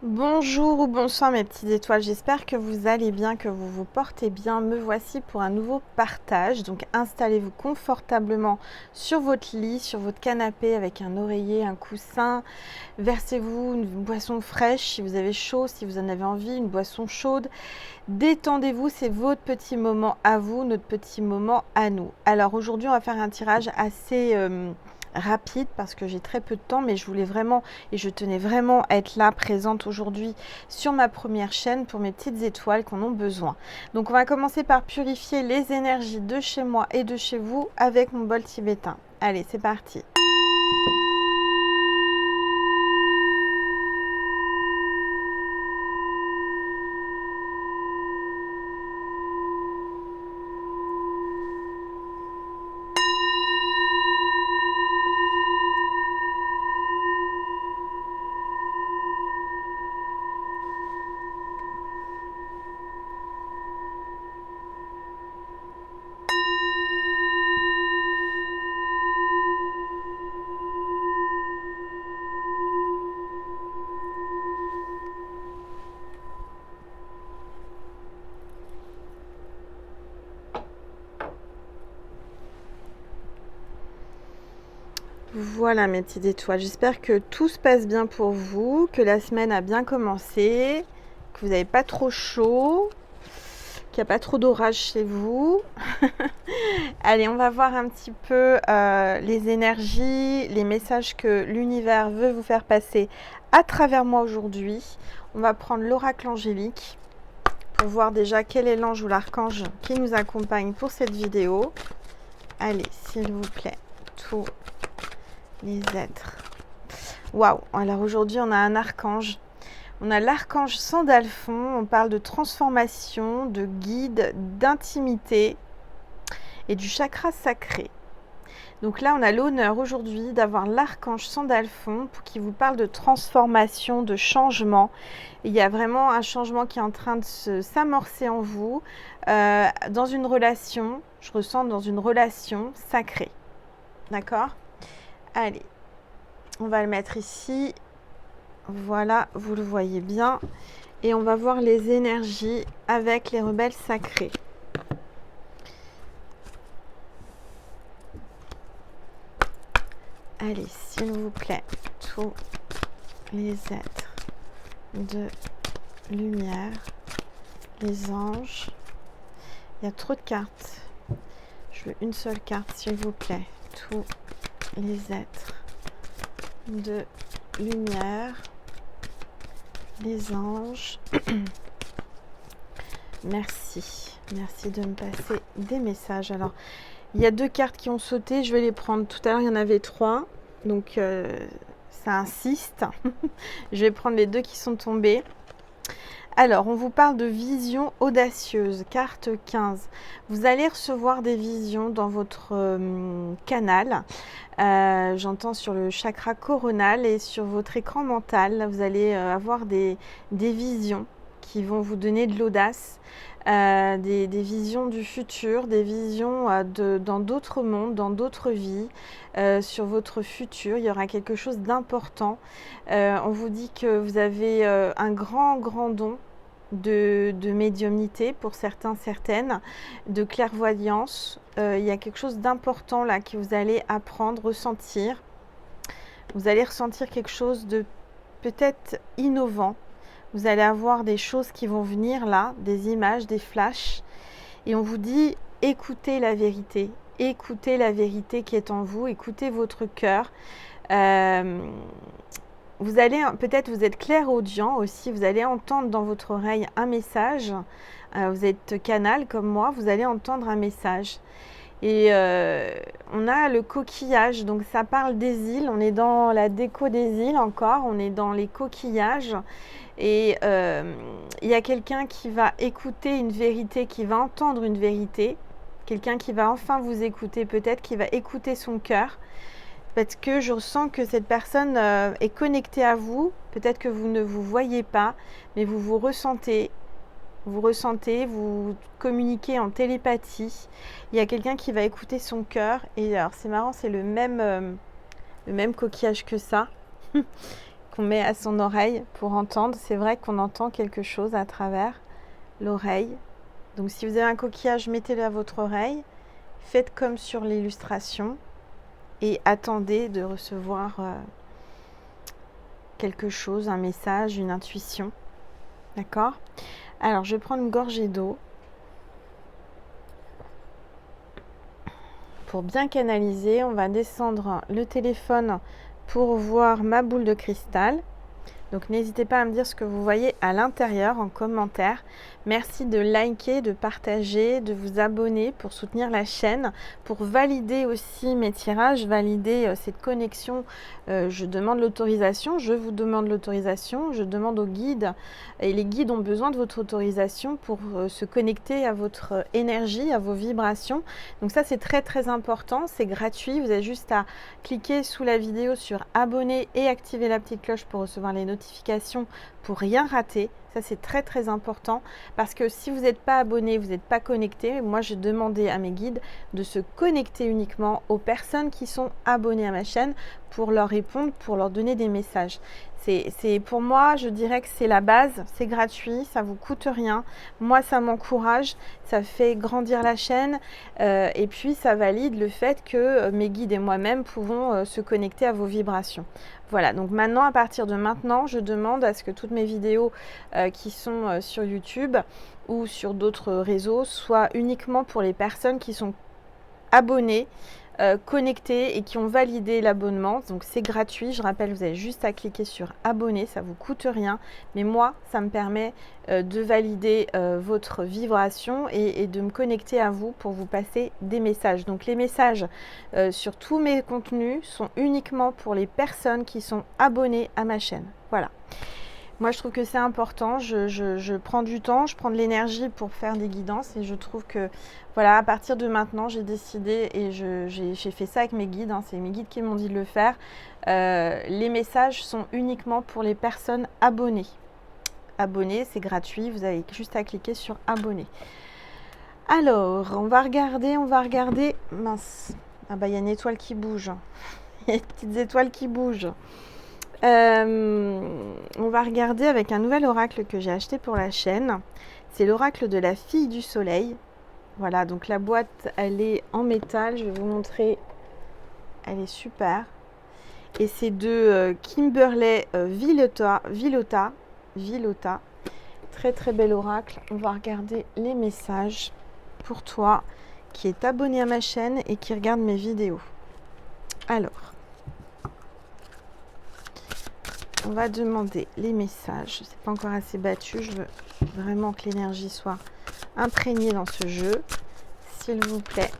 Bonjour ou bonsoir mes petites étoiles, j'espère que vous allez bien, que vous vous portez bien. Me voici pour un nouveau partage. Donc installez-vous confortablement sur votre lit, sur votre canapé avec un oreiller, un coussin. Versez-vous une boisson fraîche si vous avez chaud, si vous en avez envie, une boisson chaude. Détendez-vous, c'est votre petit moment à vous, notre petit moment à nous. Alors aujourd'hui on va faire un tirage assez rapide parce que j'ai très peu de temps, mais je voulais vraiment et je tenais vraiment à être là présente aujourd'hui sur ma première chaîne pour mes petites étoiles qui en ont besoin. Donc on va commencer par purifier les énergies de chez moi et de chez vous avec mon bol tibétain. Allez, c'est parti. Voilà mes petites étoiles, j'espère que tout se passe bien pour vous, que la semaine a bien commencé, que vous n'avez pas trop chaud, qu'il n'y a pas trop d'orage chez vous. Allez, on va voir un petit peu les énergies, les messages que l'univers veut vous faire passer à travers moi aujourd'hui. On va prendre l'oracle angélique pour voir déjà quel est l'ange ou l'archange qui nous accompagne pour cette vidéo. Allez, s'il vous plaît, tous les êtres. Waouh, alors aujourd'hui on a un archange. On a l'archange Sandalphon, on parle de transformation, de guide, d'intimité et du chakra sacré. Donc là, on a l'honneur aujourd'hui d'avoir l'archange Sandalphon pour qui vous parle de transformation, de changement. Il y a vraiment un changement qui est en train de s'amorcer en vous dans une relation, je ressens dans une relation sacrée. D'accord ? Allez, on va le mettre ici. Voilà, vous le voyez bien. Et on va voir les énergies avec les rebelles sacrés. Allez, s'il vous plaît, tous les êtres de lumière, les anges. Il y a trop de cartes. Je veux une seule carte, s'il vous plaît. Tous les êtres de lumière, les anges. Merci. Merci de me passer des messages. Alors, il y a deux cartes qui ont sauté. Je vais les prendre. Tout à l'heure, il y en avait trois. Donc, ça insiste. Je vais prendre les deux qui sont tombées. Alors, on vous parle de vision audacieuse, carte 15. Vous allez recevoir des visions dans votre canal. J'entends sur le chakra coronal et sur votre écran mental. Vous allez avoir des visions qui vont vous donner de l'audace, des visions du futur, des visions dans d'autres mondes, dans d'autres vies, sur votre futur. Il y aura quelque chose d'important. On vous dit que vous avez un grand don de médiumnité pour certains, certaines, de clairvoyance. Il y a quelque chose d'important là que vous allez apprendre, ressentir. Vous allez ressentir quelque chose de peut-être innovant. Vous allez avoir des choses qui vont venir là, des images, des flashs. Et on vous dit, écoutez la vérité qui est en vous, écoutez votre cœur. Vous allez, peut-être vous êtes clairaudient aussi, vous allez entendre dans votre oreille un message. Vous êtes canal comme moi, vous allez entendre un message. Et on a le coquillage, donc ça parle des îles, on est dans la déco des îles encore, on est dans les coquillages. Et il y a quelqu'un qui va écouter une vérité, qui va entendre une vérité, quelqu'un qui va enfin vous écouter, peut-être qui va écouter son cœur, parce que je ressens que cette personne est connectée à vous, peut-être que vous ne vous voyez pas, mais vous ressentez, vous communiquez en télépathie. Il y a quelqu'un qui va écouter son cœur, et alors c'est marrant, c'est le même coquillage que ça. qu'on met à son oreille pour entendre. C'est vrai qu'on entend quelque chose à travers l'oreille. Donc si vous avez un coquillage, mettez-le à votre oreille. Faites comme sur l'illustration et attendez de recevoir quelque chose, un message, une intuition. D'accord? Alors, je vais prendre une gorgée d'eau pour bien canaliser. On va descendre le téléphone pour voir ma boule de cristal. Donc n'hésitez pas à me dire ce que vous voyez à l'intérieur en commentaire. Merci de liker, de partager, de vous abonner pour soutenir la chaîne, pour valider aussi mes tirages, valider cette connexion. Je demande l'autorisation, je vous demande l'autorisation, je demande aux guides et les guides ont besoin de votre autorisation pour se connecter à votre énergie, à vos vibrations. Donc ça c'est très très important, c'est gratuit. Vous avez juste à cliquer sous la vidéo sur abonner et activer la petite cloche pour recevoir les notifications pour rien rater. Ça c'est très très important parce que si vous n'êtes pas abonné, vous n'êtes pas connecté, moi j'ai demandé à mes guides de se connecter uniquement aux personnes qui sont abonnées à ma chaîne pour leur répondre, pour leur donner des messages. C'est pour moi, je dirais que c'est la base, c'est gratuit, ça vous coûte rien. Moi, ça m'encourage, ça fait grandir la chaîne et puis ça valide le fait que mes guides et moi-même pouvons se connecter à vos vibrations. Voilà, donc maintenant, à partir de maintenant, je demande à ce que toutes mes vidéos qui sont sur YouTube ou sur d'autres réseaux soient uniquement pour les personnes qui sont abonnées, connectés et qui ont validé l'abonnement. Donc c'est gratuit, je rappelle, vous avez juste à cliquer sur abonner, ça vous coûte rien, mais moi ça me permet de valider votre vibration et de me connecter à vous pour vous passer des messages. Donc les messages sur tous mes contenus sont uniquement pour les personnes qui sont abonnées à ma chaîne. Voilà. Moi, je trouve que c'est important. Je prends du temps, je prends de l'énergie pour faire des guidances et je trouve que, voilà, à partir de maintenant, j'ai décidé et j'ai fait ça avec mes guides. Hein, c'est mes guides qui m'ont dit de le faire. Les messages sont uniquement pour les personnes abonnées. Abonnées, c'est gratuit. Vous avez juste à cliquer sur abonner. Alors, on va regarder. Mince. Ah bah, il y a une étoile qui bouge. Il y a des petites étoiles qui bougent. On va regarder avec un nouvel oracle que j'ai acheté pour la chaîne. C'est l'oracle de la fille du soleil. Voilà, donc la boîte, elle est en métal. Je vais vous montrer. Elle est super. Et c'est de Kimberley Villota. Très très bel oracle. On va regarder les messages pour toi qui est abonné à ma chaîne et qui regarde mes vidéos. Alors. On va demander les messages. C'est pas encore assez battu. Je veux vraiment que l'énergie soit imprégnée dans ce jeu. S'il vous plaît.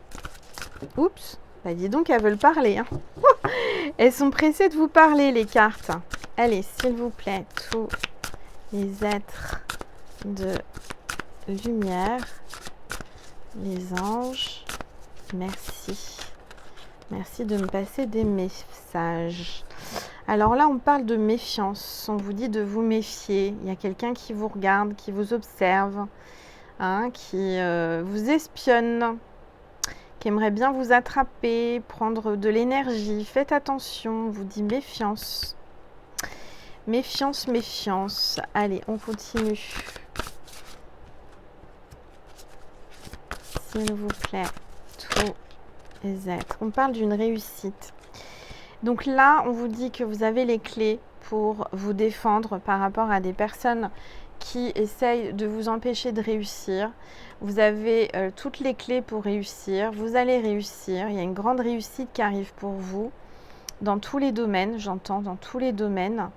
Oups. Bah dis donc, elles veulent parler. Hein. Elles sont pressées de vous parler, les cartes. Allez, s'il vous plaît, tous les êtres de lumière, les anges, merci. Merci de me passer des messages. Alors là, on parle de méfiance. On vous dit de vous méfier. Il y a quelqu'un qui vous regarde, qui vous observe, hein, qui vous espionne, qui aimerait bien vous attraper, prendre de l'énergie. Faites attention, on vous dit méfiance. Méfiance, méfiance. Allez, on continue. S'il vous plaît, tous les êtres. On parle d'une réussite. Donc là, on vous dit que vous avez les clés pour vous défendre par rapport à des personnes qui essayent de vous empêcher de réussir. Vous avez toutes les clés pour réussir. Vous allez réussir. Il y a une grande réussite qui arrive pour vous dans tous les domaines, j'entends, dans tous les domaines.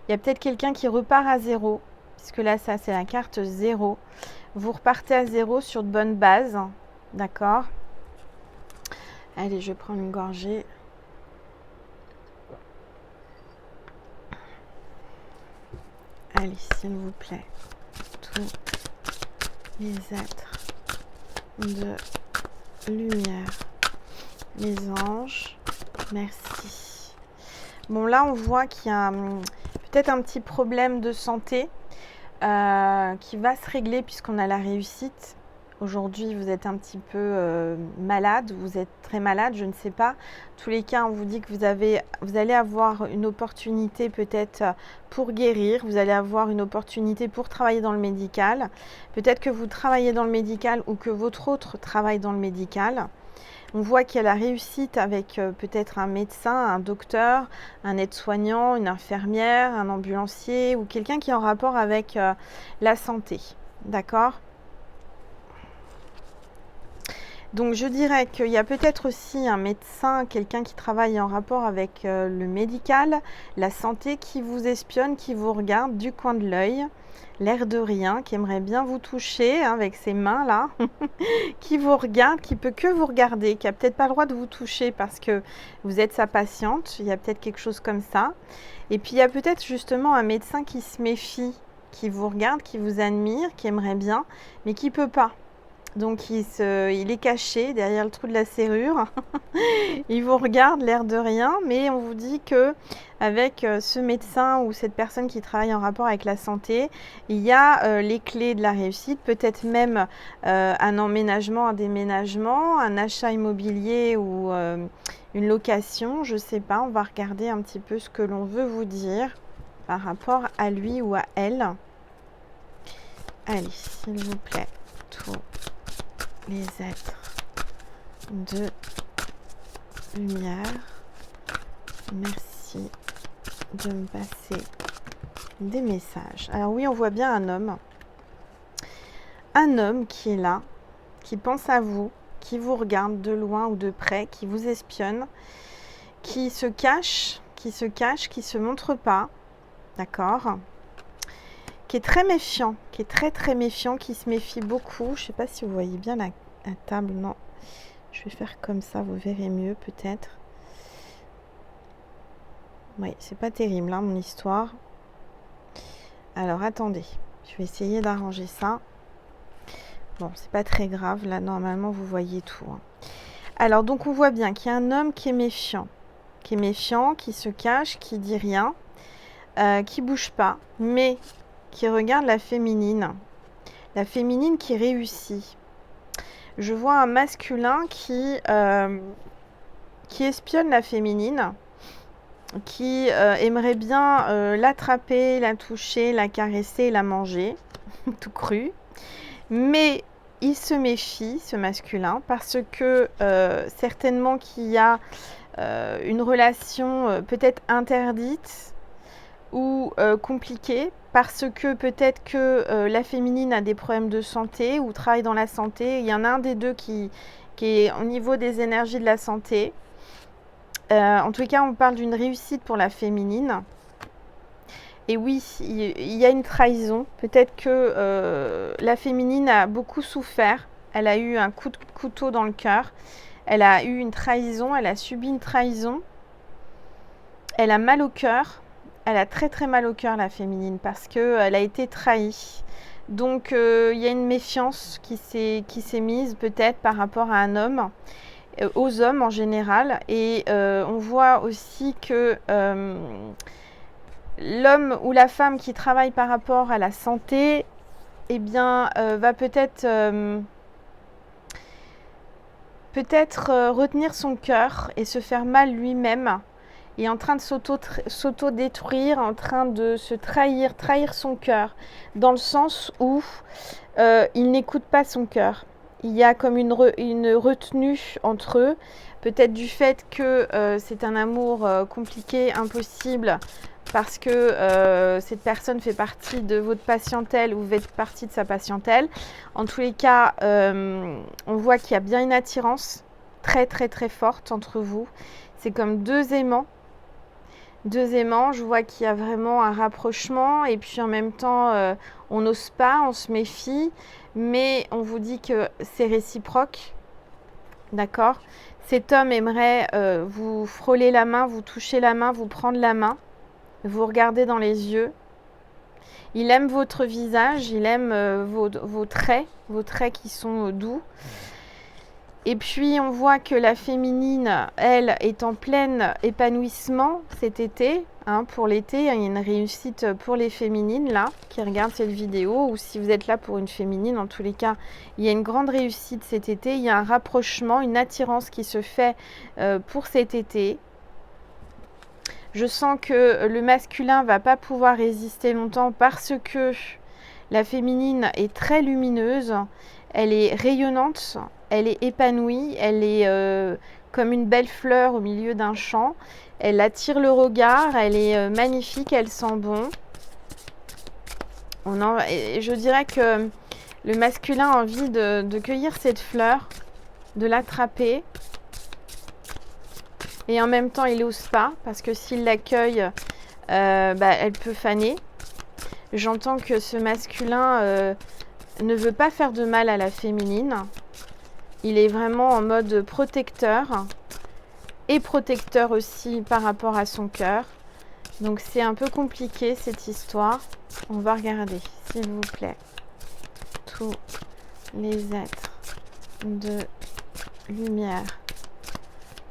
Il y a peut-être quelqu'un qui repart à zéro, puisque là, ça, c'est la carte 0. Vous repartez à zéro sur de bonnes bases, d'accord? Allez, je vais prendre une gorgée. Allez, s'il vous plaît, tous les êtres de lumière, les anges, merci. Bon, là, on voit qu'il y a peut-être un petit problème de santé qui va se régler puisqu'on a la réussite. Aujourd'hui, vous êtes un petit peu malade, vous êtes très malade, je ne sais pas. En tous les cas, on vous dit que vous allez avoir une opportunité peut-être pour guérir, vous allez avoir une opportunité pour travailler dans le médical. Peut-être que vous travaillez dans le médical ou que votre autre travaille dans le médical. On voit qu'il y a la réussite avec peut-être un médecin, un docteur, un aide-soignant, une infirmière, un ambulancier ou quelqu'un qui est en rapport avec la santé. D'accord ? Donc je dirais qu'il y a peut-être aussi un médecin, quelqu'un qui travaille en rapport avec le médical, la santé, qui vous espionne, qui vous regarde du coin de l'œil, l'air de rien, qui aimerait bien vous toucher avec ses mains là, qui vous regarde, qui peut que vous regarder, qui a peut-être pas le droit de vous toucher parce que vous êtes sa patiente, il y a peut-être quelque chose comme ça. Et puis il y a peut-être justement un médecin qui se méfie, qui vous regarde, qui vous admire, qui aimerait bien, mais qui peut pas. Donc il est caché derrière le trou de la serrure. Il vous regarde l'air de rien, mais on vous dit que avec ce médecin ou cette personne qui travaille en rapport avec la santé, il y a les clés de la réussite, peut-être même un emménagement, un déménagement, un achat immobilier ou une location, je ne sais pas. On va regarder un petit peu ce que l'on veut vous dire par rapport à lui ou à elle. Allez, s'il vous plaît, tous les êtres de lumière, merci de me passer des messages. Alors oui, on voit bien un homme qui est là, qui pense à vous, qui vous regarde de loin ou de près, qui vous espionne, qui se cache, qui se montre pas, d'accord, qui est très méfiant, qui est très très méfiant, qui se méfie beaucoup. Je sais pas si vous voyez bien la table, non. Je vais faire comme ça, vous verrez mieux peut-être. Oui, c'est pas terrible hein, mon histoire. Alors attendez, je vais essayer d'arranger ça. Bon, c'est pas très grave, là normalement vous voyez tout. Hein. Alors donc on voit bien qu'il y a un homme qui est méfiant, qui se cache, qui dit rien, qui bouge pas, mais qui regarde la féminine qui réussit. Je vois un masculin qui espionne la féminine, qui aimerait bien l'attraper, la toucher, la caresser, la manger, tout cru. Mais il se méfie, ce masculin, parce que certainement qu'il y a une relation peut-être interdite ou compliquée, parce que peut-être que la féminine a des problèmes de santé ou travaille dans la santé. Il y en a un des deux qui est au niveau des énergies de la santé. En tout cas, on parle d'une réussite pour la féminine. Et oui, il y a une trahison. Peut-être que la féminine a beaucoup souffert. Elle a eu un coup de couteau dans le cœur. Elle a eu une trahison. Elle a subi une trahison. Elle a mal au cœur. Elle a très très mal au cœur, la féminine, parce qu'elle a été trahie. Donc, il y a une méfiance qui s'est mise peut-être par rapport à un homme, aux hommes en général. Et on voit aussi que l'homme ou la femme qui travaille par rapport à la santé, eh bien, va peut-être retenir son cœur et se faire mal lui-même. Est en train de s'auto-détruire, en train de se trahir son cœur, dans le sens où il n'écoute pas son cœur. Il y a comme une retenue entre eux, peut-être du fait que c'est un amour compliqué, impossible, parce que cette personne fait partie de votre patientèle ou vous faites partie de sa patientèle. En tous les cas, on voit qu'il y a bien une attirance très très très forte entre vous. C'est comme deux aimants. Je vois qu'il y a vraiment un rapprochement et puis en même temps, on n'ose pas, on se méfie, mais on vous dit que c'est réciproque, d'accord ? Cet homme aimerait vous frôler la main, vous toucher la main, vous prendre la main, vous regarder dans les yeux. Il aime votre visage, il aime vos traits qui sont doux. Et puis, on voit que la féminine, elle, est en plein épanouissement cet été, hein, pour l'été. Il y a une réussite pour les féminines là, qui regardent cette vidéo, ou si vous êtes là pour une féminine, en tous les cas, il y a une grande réussite cet été. Il y a un rapprochement, une attirance qui se fait pour cet été. Je sens que le masculin va pas pouvoir résister longtemps parce que la féminine est très lumineuse, elle est rayonnante, elle est épanouie, elle est comme une belle fleur au milieu d'un champ. Elle attire le regard, elle est magnifique, elle sent bon. Et je dirais que le masculin a envie de cueillir cette fleur, de l'attraper. Et en même temps, il n'ose pas, parce que s'il l'accueille, elle peut faner. J'entends que ce masculin ne veut pas faire de mal à la féminine. Il est vraiment en mode protecteur. Et protecteur aussi par rapport à son cœur. Donc c'est un peu compliqué cette histoire. On va regarder, s'il vous plaît, tous les êtres de lumière,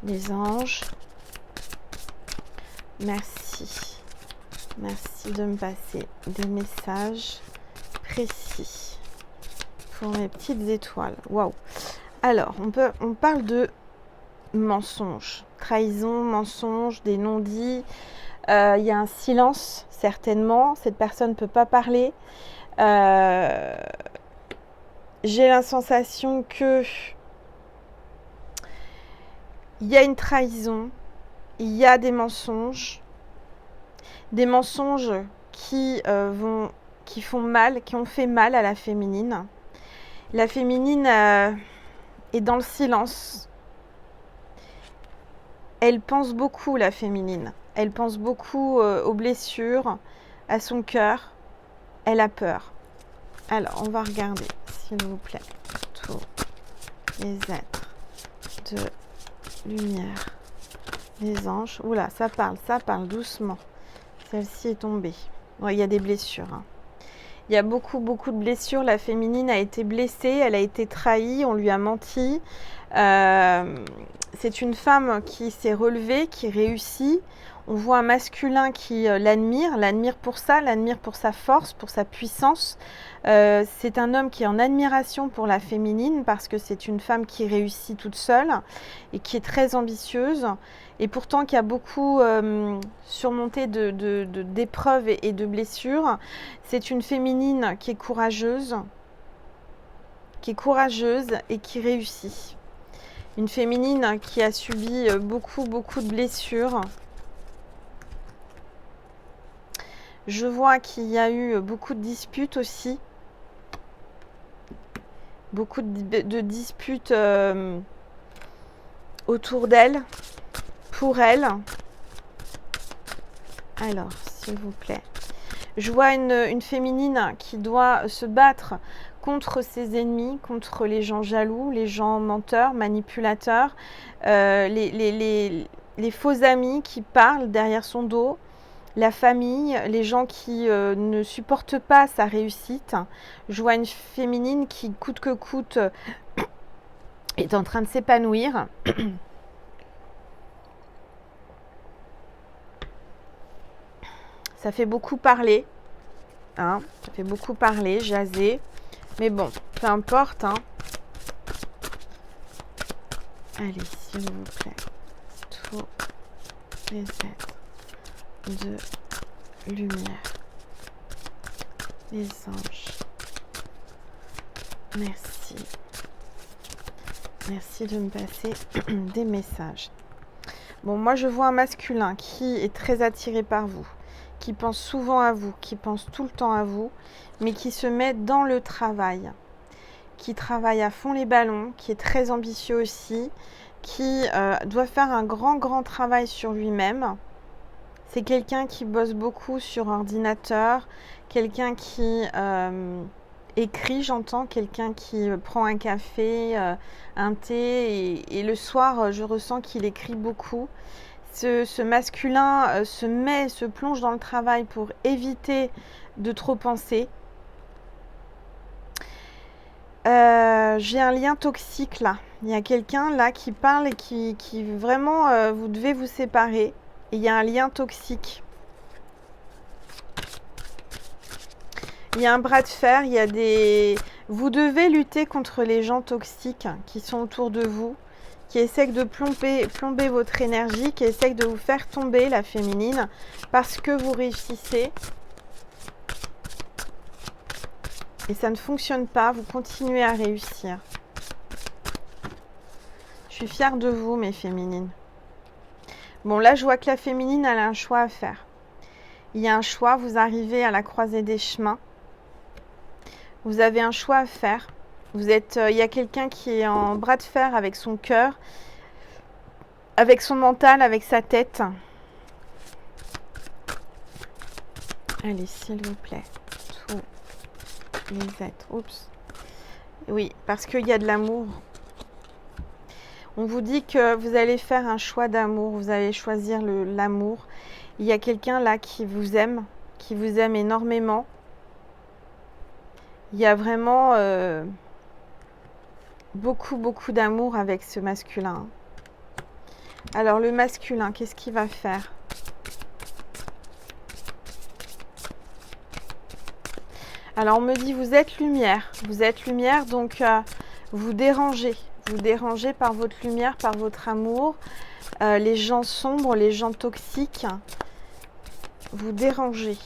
les anges. Merci. Merci de me passer des messages précis pour mes petites étoiles. Waouh. Alors, on parle de mensonges, trahison, mensonges, des non-dits. Il y a un silence, certainement. Cette personne ne peut pas parler. J'ai la sensation que il y a une trahison, il y a des mensonges qui font mal, qui ont fait mal à la féminine. La féminine est dans le silence. Elle pense beaucoup, la féminine. Elle pense beaucoup aux blessures, à son cœur. Elle a peur. Alors, on va regarder, s'il vous plaît, tous les êtres de lumière, les anges. Oula, ça parle doucement. Celle-ci est tombée. Ouais, il y a des blessures. Hein. Il y a beaucoup de blessures. La féminine a été blessée, elle a été trahie, on lui a menti. C'est une femme qui s'est relevée, qui réussit. On voit un masculin qui l'admire pour ça, l'admire pour sa force, pour sa puissance. C'est un homme qui est en admiration pour la féminine parce que c'est une femme qui réussit toute seule et qui est très ambitieuse et pourtant qui a beaucoup surmonté d'épreuves et de blessures. C'est une féminine qui est courageuse et qui réussit. Une féminine qui a subi beaucoup de blessures. Je vois qu'il y a eu beaucoup de disputes aussi. Beaucoup de disputes autour d'elle, pour elle. Alors, s'il vous plaît. Je vois une féminine qui doit se battre contre ses ennemis, contre les gens jaloux, les gens menteurs, manipulateurs, les faux amis qui parlent derrière son dos, la famille, les gens qui ne supportent pas sa réussite. Je vois une féminine qui, coûte que coûte, est en train de s'épanouir. Ça fait beaucoup parler. Hein, ça fait beaucoup parler, jaser. Mais bon, peu importe. Hein. Allez, s'il vous plaît. Tous les êtres de lumière. Les anges. Merci. Merci de me passer des messages. Bon, moi je vois un masculin qui est très attiré par vous, qui pense souvent à vous, qui pense tout le temps à vous, mais qui se met dans le travail, qui travaille à fond les ballons, qui est très ambitieux aussi, qui doit faire un grand travail sur lui-même. C'est quelqu'un qui bosse beaucoup sur ordinateur, quelqu'un qui écrit, j'entends, quelqu'un qui prend un café, un thé, et le soir, je ressens qu'il écrit beaucoup. Ce masculin se plonge dans le travail pour éviter de trop penser. J'ai un lien toxique là. Il y a quelqu'un là qui parle et qui vraiment, vous devez vous séparer. Et il y a un lien toxique. Il y a un bras de fer, il y a des... Vous devez lutter contre les gens toxiques qui sont autour de vous, qui essaient de plomber votre énergie, qui essaient de vous faire tomber, la féminine, parce que vous réussissez. Et ça ne fonctionne pas, vous continuez à réussir. Je suis fière de vous, mes féminines. Bon, là, je vois que la féminine, elle a un choix à faire. Il y a un choix, vous arrivez à la croisée des chemins. Vous avez un choix à faire. Il y a quelqu'un qui est en bras de fer avec son cœur, avec son mental, avec sa tête. Allez, s'il vous plaît. Tous les êtres. Oups. Oui, parce qu'il y a de l'amour. On vous dit que vous allez faire un choix d'amour. Vous allez choisir l'amour. Il y a quelqu'un là qui vous aime énormément. Il y a vraiment beaucoup d'amour avec ce masculin. Alors le masculin, qu'est-ce qu'il va faire? Alors on me dit vous êtes lumière, donc vous dérangez par votre lumière, par votre amour. Les gens sombres, les gens toxiques, vous dérangez.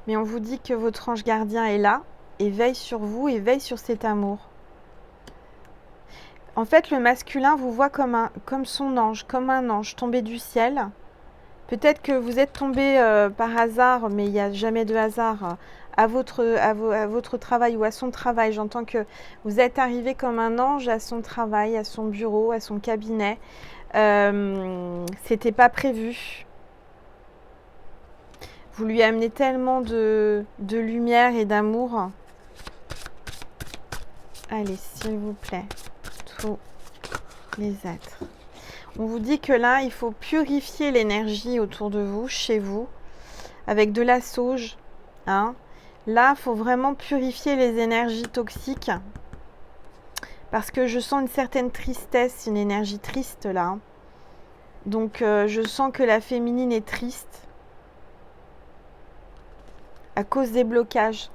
Mais on vous dit que votre ange gardien est là et veille sur vous et veille sur cet amour. En fait, le masculin vous voit comme son ange, comme un ange tombé du ciel. Peut-être que vous êtes tombé par hasard, mais il n'y a jamais de hasard à votre travail ou à son travail. J'entends que vous êtes arrivé comme un ange à son travail, à son bureau, à son cabinet. C'était pas prévu. Vous lui amenez tellement de lumière et d'amour. Allez, s'il vous plaît, tous les êtres. On vous dit que là, il faut purifier l'énergie autour de vous, chez vous, avec de la sauge. Hein. Là, il faut vraiment purifier les énergies toxiques. Parce que je sens une certaine tristesse, une énergie triste là. Donc, je sens que la féminine est triste. À cause des blocages,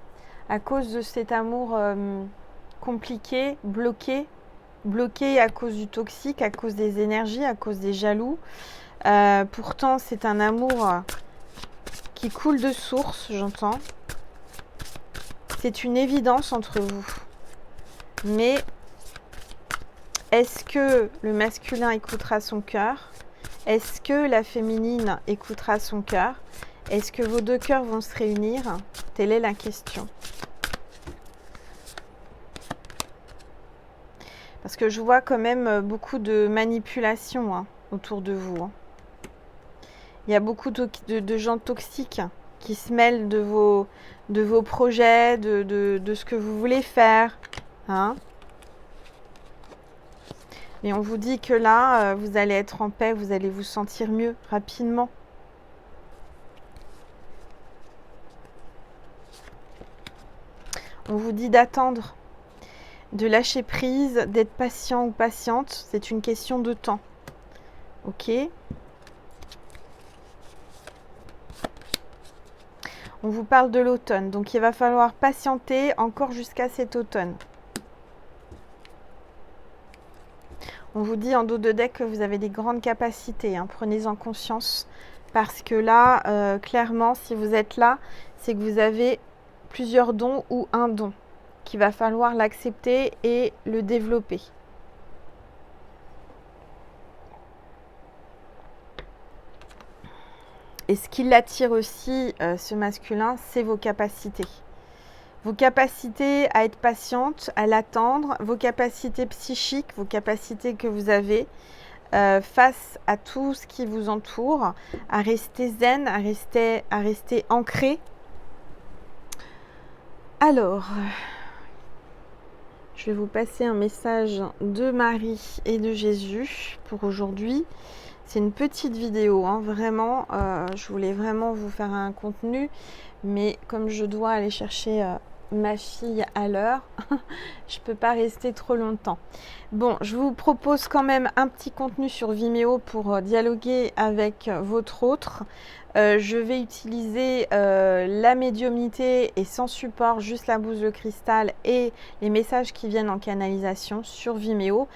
à cause de cet amour compliqué, bloqué à cause du toxique, à cause des énergies, à cause des jaloux. Pourtant, c'est un amour qui coule de source, j'entends. C'est une évidence entre vous. Mais est-ce que le masculin écoutera son cœur? Est-ce que la féminine écoutera son cœur? Est-ce que vos deux cœurs vont se réunir? Telle est la question. Parce que je vois quand même beaucoup de manipulation autour de vous. Il y a beaucoup de gens toxiques qui se mêlent de vos projets, de ce que vous voulez faire. Hein. Et on vous dit que là, vous allez être en paix, vous allez vous sentir mieux rapidement. On vous dit d'attendre, de lâcher prise, d'être patient ou patiente. C'est une question de temps. Ok? On vous parle de l'automne. Donc, il va falloir patienter encore jusqu'à cet automne. On vous dit en dos de deck que vous avez des grandes capacités. Hein. Prenez-en conscience. Parce que là, clairement, si vous êtes là, c'est que vous avez plusieurs dons ou un don, qu'il va falloir l'accepter et le développer. Et ce qui l'attire aussi, ce masculin, c'est vos capacités. Vos capacités à être patiente, à l'attendre, vos capacités psychiques, vos capacités que vous avez face à tout ce qui vous entoure, à rester zen, à rester ancré. Alors, je vais vous passer un message de Marie et de Jésus pour aujourd'hui. C'est une petite vidéo, hein, vraiment. Je voulais vraiment vous faire un contenu, mais comme je dois aller chercher ma fille à l'heure. Je peux pas rester trop longtemps. Bon, je vous propose quand même un petit contenu sur Vimeo pour dialoguer avec votre autre. Je vais utiliser la médiumnité et sans support, juste la bouse de cristal et les messages qui viennent en canalisation sur Vimeo.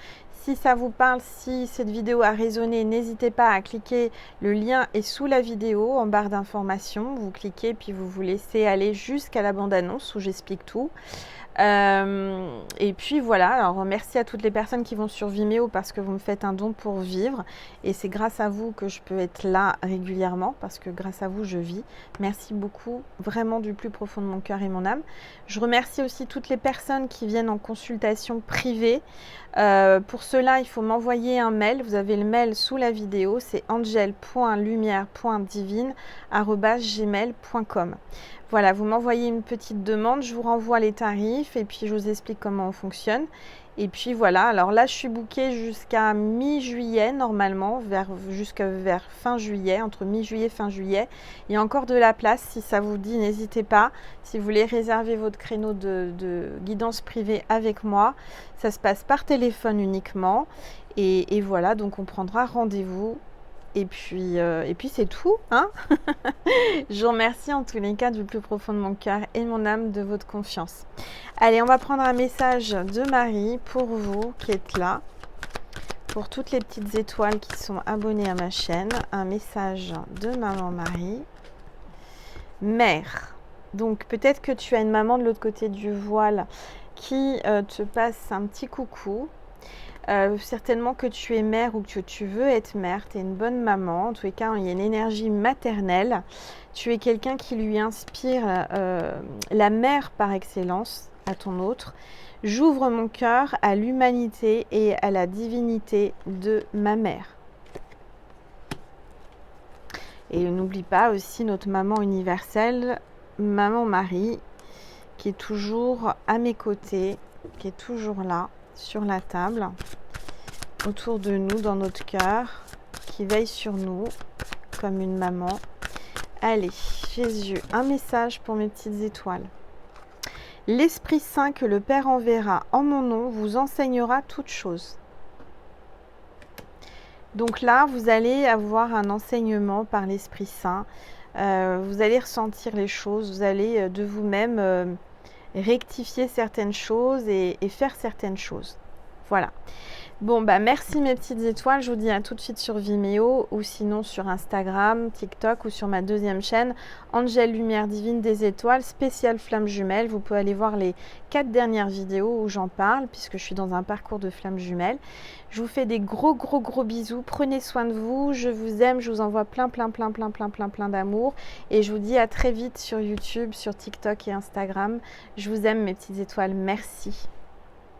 Si ça vous parle, si cette vidéo a résonné, n'hésitez pas à cliquer. Le lien est sous la vidéo en barre d'informations. Vous cliquez puis vous vous laissez aller jusqu'à la bande-annonce où j'explique tout. Et puis voilà, alors merci à toutes les personnes qui vont sur Vimeo parce que vous me faites un don pour vivre et c'est grâce à vous que je peux être là régulièrement parce que grâce à vous je vis. Merci beaucoup, vraiment du plus profond de mon cœur et mon âme. Je remercie aussi toutes les personnes qui viennent en consultation privée. Pour cela, il faut m'envoyer un mail. Vous avez le mail sous la vidéo, c'est angel.lumière.divine@gmail.com. Voilà, vous m'envoyez une petite demande, je vous renvoie les tarifs et puis je vous explique comment on fonctionne. Et puis voilà, alors là je suis bookée jusqu'à mi-juillet normalement, vers fin juillet, entre mi-juillet et fin juillet. Il y a encore de la place, si ça vous dit, n'hésitez pas. Si vous voulez réserver votre créneau de guidance privée avec moi, ça se passe par téléphone uniquement. Et voilà, donc on prendra rendez-vous. Et puis c'est tout, hein. Je vous remercie en tous les cas du plus profond de mon cœur et de mon âme de votre confiance. Allez, on va prendre un message de Marie pour vous qui êtes là, pour toutes les petites étoiles qui sont abonnées à ma chaîne. Un message de maman Marie. Mère. Donc peut-être que tu as une maman de l'autre côté du voile qui te passe un petit coucou. Certainement que tu es mère ou que tu veux être mère, tu es une bonne maman. En tous les cas, il y a une énergie maternelle. Tu es quelqu'un qui lui inspire la mère par excellence à ton autre. J'ouvre mon cœur à l'humanité et à la divinité de ma mère. Et n'oublie pas aussi notre maman universelle, maman Marie, qui est toujours à mes côtés, qui est toujours là, sur la table, autour de nous, dans notre cœur, qui veille sur nous comme une maman. Allez, Jésus, un message pour mes petites étoiles. L'Esprit Saint que le Père enverra en mon nom vous enseignera toutes choses. Donc là, vous allez avoir un enseignement par l'Esprit Saint. Vous allez ressentir les choses, vous allez de vous-même rectifier certaines choses et faire certaines choses. Voilà. Bon, bah merci mes petites étoiles. Je vous dis à tout de suite sur Vimeo ou sinon sur Instagram, TikTok ou sur ma deuxième chaîne, Angel Lumière Divine des Étoiles, spéciale flamme jumelle. Vous pouvez aller voir les 4 dernières vidéos où j'en parle puisque je suis dans un parcours de flamme jumelle. Je vous fais des gros bisous. Prenez soin de vous. Je vous aime. Je vous envoie plein d'amour. Et je vous dis à très vite sur YouTube, sur TikTok et Instagram. Je vous aime mes petites étoiles. Merci.